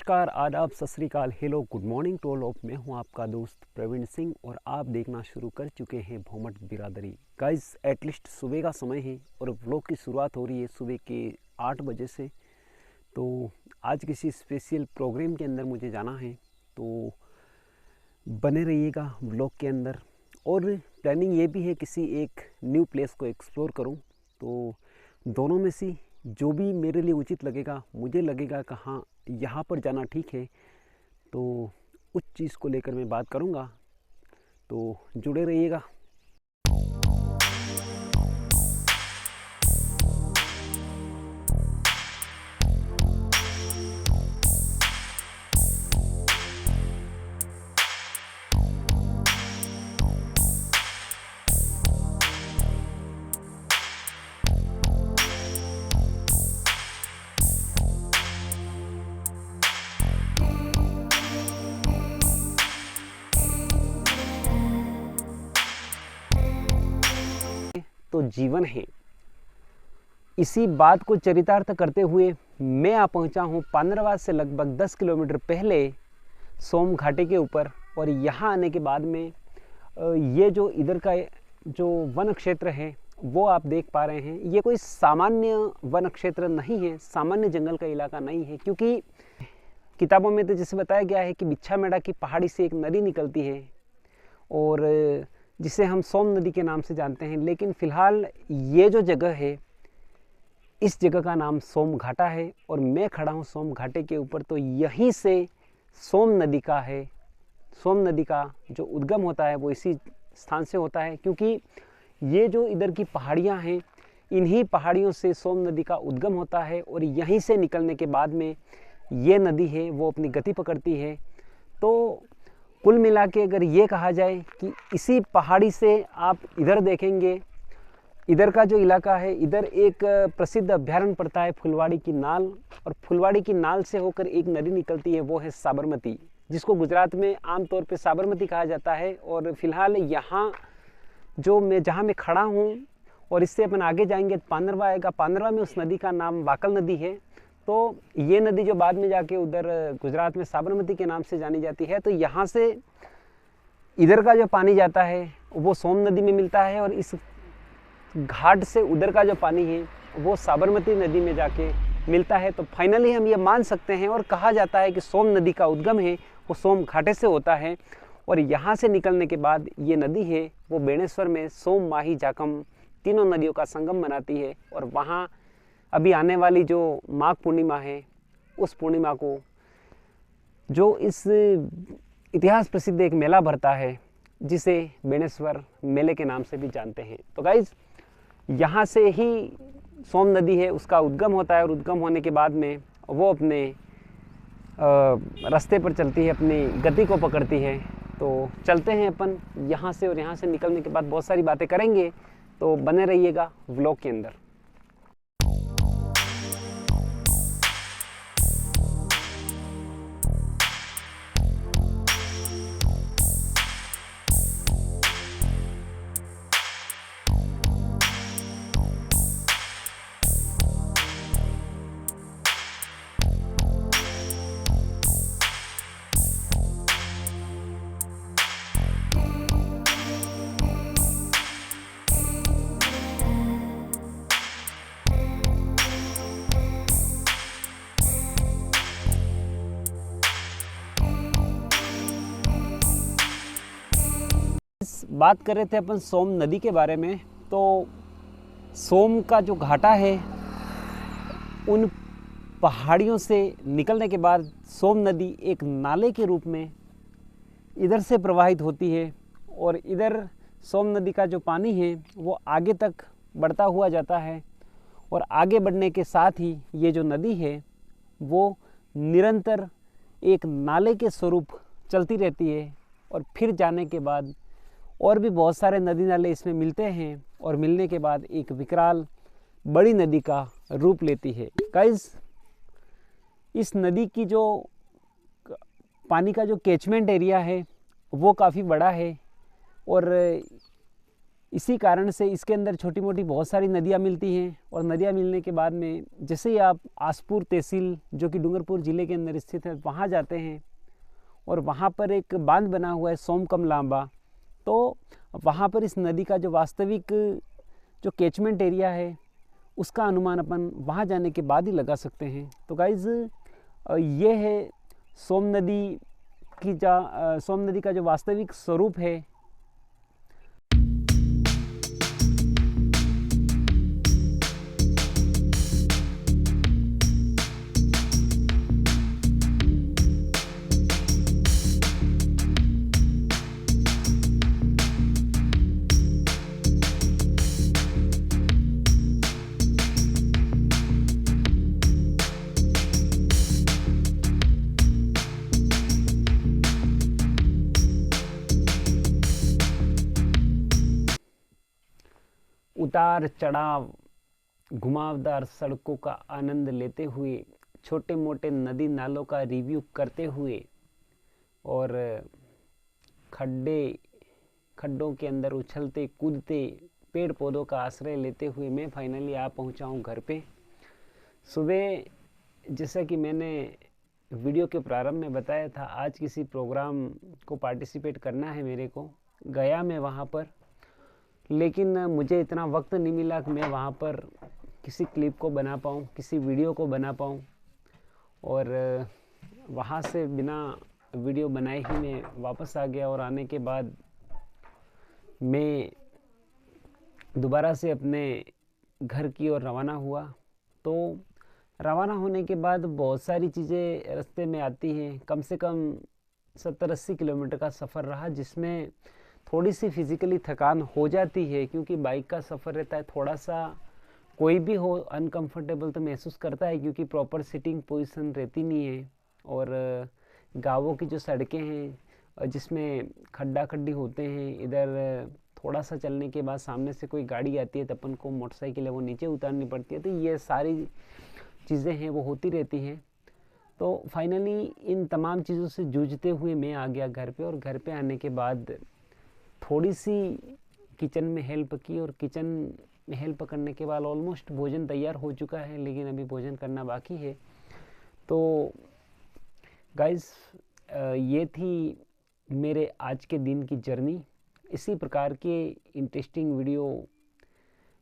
नमस्कार, आदाब, सत श्री अकाल, hello, good morning to all of. मैं हूं आपका दोस्त प्रवीण सिंह और आप देखना शुरू कर चुके हैं भोमट बिरादरी। गाइस, एटलीस्ट सुबह का समय है और व्लॉग की शुरुआत हो रही है सुबह के 8 बजे से। तो आज किसी स्पेशल प्रोग्राम के अंदर मुझे जाना है, तो बने रहिएगा व्लॉग के अंदर। और प्लानिंग ये भी है किसी एक न्यू प्लेस को एक्सप्लोर करूं, तो दोनों में से जो भी मेरे लिए उचित लगेगा, मुझे लगेगा कि हाँ यहाँ पर जाना ठीक है, तो उस चीज़ को लेकर मैं बात करूँगा। तो जुड़े रहिएगा। तो जीवन है, इसी बात को चरितार्थ करते हुए मैं आ पहुंचा हूं पांद्रवाद से लगभग 10 किलोमीटर पहले सोम घाटी के ऊपर। और यहाँ आने के बाद में ये जो इधर का जो वन क्षेत्र है वो आप देख पा रहे हैं। ये कोई सामान्य वन क्षेत्र नहीं है, सामान्य जंगल का इलाका नहीं है, क्योंकि किताबों में तो जैसे बताया गया है कि बिच्छा मेड़ा की पहाड़ी से एक नदी निकलती है और जिसे हम सोम नदी के नाम से जानते हैं। लेकिन फ़िलहाल ये जो जगह है, इस जगह का नाम सोम घाटा है और मैं खड़ा हूँ सोम घाटे के ऊपर। तो यहीं से सोम नदी का है, सोम नदी का जो उद्गम होता है वो इसी स्थान से होता है, क्योंकि ये जो इधर की पहाड़ियाँ हैं, इन्हीं पहाड़ियों से सोम नदी का उद्गम होता है और यहीं से निकलने के बाद में ये नदी है वो अपनी गति पकड़ती है। तो कुल मिला के अगर ये कहा जाए कि इसी पहाड़ी से आप इधर देखेंगे, इधर का जो इलाका है, इधर एक प्रसिद्ध अभ्यारण्य पड़ता है फुलवाड़ी की नाल, और फुलवाड़ी की नाल से होकर एक नदी निकलती है, वो है साबरमती, जिसको गुजरात में आमतौर पे साबरमती कहा जाता है। और फिलहाल यहाँ जो जहाँ मैं खड़ा हूँ और इससे अपन आगे जाएंगे पांद्रवा आएगा, पांद्रवा में उस नदी का नाम वाकल नदी है। तो ये नदी जो बाद में जाके उधर गुजरात में साबरमती के नाम से जानी जाती है। तो यहाँ से इधर का जो पानी जाता है वो सोम नदी में मिलता है और इस घाट से उधर का जो पानी है वो साबरमती नदी में जाके मिलता है। तो फाइनली हम ये मान सकते हैं और कहा जाता है कि सोम नदी का उद्गम है वो सोम घाटे से होता है। और यहाँ से निकलने के बाद ये नदी है वो बेणेश्वर में सोम, माही, जाखम तीनों नदियों का संगम बनाती है। और वहाँ अभी आने वाली जो माघ पूर्णिमा है, उस पूर्णिमा को जो इस इतिहास प्रसिद्ध एक मेला भरता है, जिसे बेणेश्वर मेले के नाम से भी जानते हैं। तो गाइज, यहाँ से ही सोम नदी है उसका उद्गम होता है और उद्गम होने के बाद में वो अपने रास्ते पर चलती है, अपनी गति को पकड़ती है। तो चलते हैं अपन यहाँ से, और यहाँ से निकलने के बाद बहुत सारी बातें करेंगे, तो बने रहिएगा व्लॉग के अंदर। बात कर रहे थे अपन सोम नदी के बारे में। तो सोम का जो घाटा है, उन पहाड़ियों से निकलने के बाद सोम नदी एक नाले के रूप में इधर से प्रवाहित होती है और इधर सोम नदी का जो पानी है वो आगे तक बढ़ता हुआ जाता है। और आगे बढ़ने के साथ ही ये जो नदी है वो निरंतर एक नाले के स्वरूप चलती रहती है। और फिर जाने के बाद और भी बहुत सारे नदी नाले इसमें मिलते हैं और मिलने के बाद एक विकराल बड़ी नदी का रूप लेती है। गाइस, इस नदी की जो पानी का जो कैचमेंट एरिया है वो काफ़ी बड़ा है और इसी कारण से इसके अंदर छोटी मोटी बहुत सारी नदियाँ मिलती हैं और नदियाँ मिलने के बाद में जैसे ही आप आसपुर तहसील जो कि डूंगरपुर ज़िले के अंदर स्थित है वहाँ जाते हैं और वहाँ पर एक बांध बना हुआ है सोमकम लांबा, तो वहाँ पर इस नदी का जो वास्तविक जो कैचमेंट एरिया है उसका अनुमान अपन वहाँ जाने के बाद ही लगा सकते हैं। तो गाइज़ ये है सोम नदी का जो वास्तविक स्वरूप है। उतार चढ़ाव घुमावदार सड़कों का आनंद लेते हुए, छोटे मोटे नदी नालों का रिव्यू करते हुए और खड्डों के अंदर उछलते कूदते पेड़ पौधों का आश्रय लेते हुए मैं फाइनली आ पहुंचा हूं घर पे। सुबह जैसा कि मैंने वीडियो के प्रारंभ में बताया था, आज किसी प्रोग्राम को पार्टिसिपेट करना है मेरे को, गया मैं वहाँ पर, लेकिन मुझे इतना वक्त नहीं मिला कि मैं वहाँ पर किसी क्लिप को बना पाऊँ, किसी वीडियो को बना पाऊँ, और वहाँ से बिना वीडियो बनाए ही मैं वापस आ गया। और आने के बाद मैं दोबारा से अपने घर की ओर रवाना हुआ। तो रवाना होने के बाद बहुत सारी चीज़ें रास्ते में आती हैं। कम से कम 70-80 किलोमीटर का सफ़र रहा, जिसमें थोड़ी सी फिज़िकली थकान हो जाती है, क्योंकि बाइक का सफ़र रहता है, थोड़ा सा कोई भी हो अनकंफर्टेबल तो महसूस करता है, क्योंकि प्रॉपर सिटिंग पोजीशन रहती नहीं है। और गाँवों की जो सड़कें हैं जिसमें खड्डा खड्डी होते हैं, इधर थोड़ा सा चलने के बाद सामने से कोई गाड़ी आती है तो अपन को मोटरसाइकिल है वो नीचे उतारनी पड़ती है। तो ये सारी चीज़ें हैं वो होती रहती हैं। तो फाइनली इन तमाम चीज़ों से जूझते हुए मैं आ गया घर पे, और घर पे आने के बाद थोड़ी सी किचन में हेल्प की, और किचन में हेल्प करने के बाद ऑलमोस्ट भोजन तैयार हो चुका है, लेकिन अभी भोजन करना बाकी है। तो गाइस ये थी मेरे आज के दिन की जर्नी। इसी प्रकार के इंटरेस्टिंग वीडियो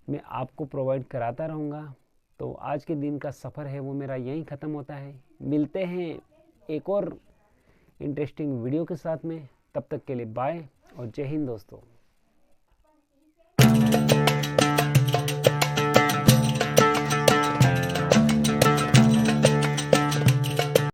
मैं आपको प्रोवाइड कराता रहूँगा। तो आज के दिन का सफ़र है वो मेरा यहीं ख़त्म होता है। मिलते हैं एक और इंटरेस्टिंग वीडियो के साथ में, तब तक के लिए बाय और जय हिंद दोस्तों।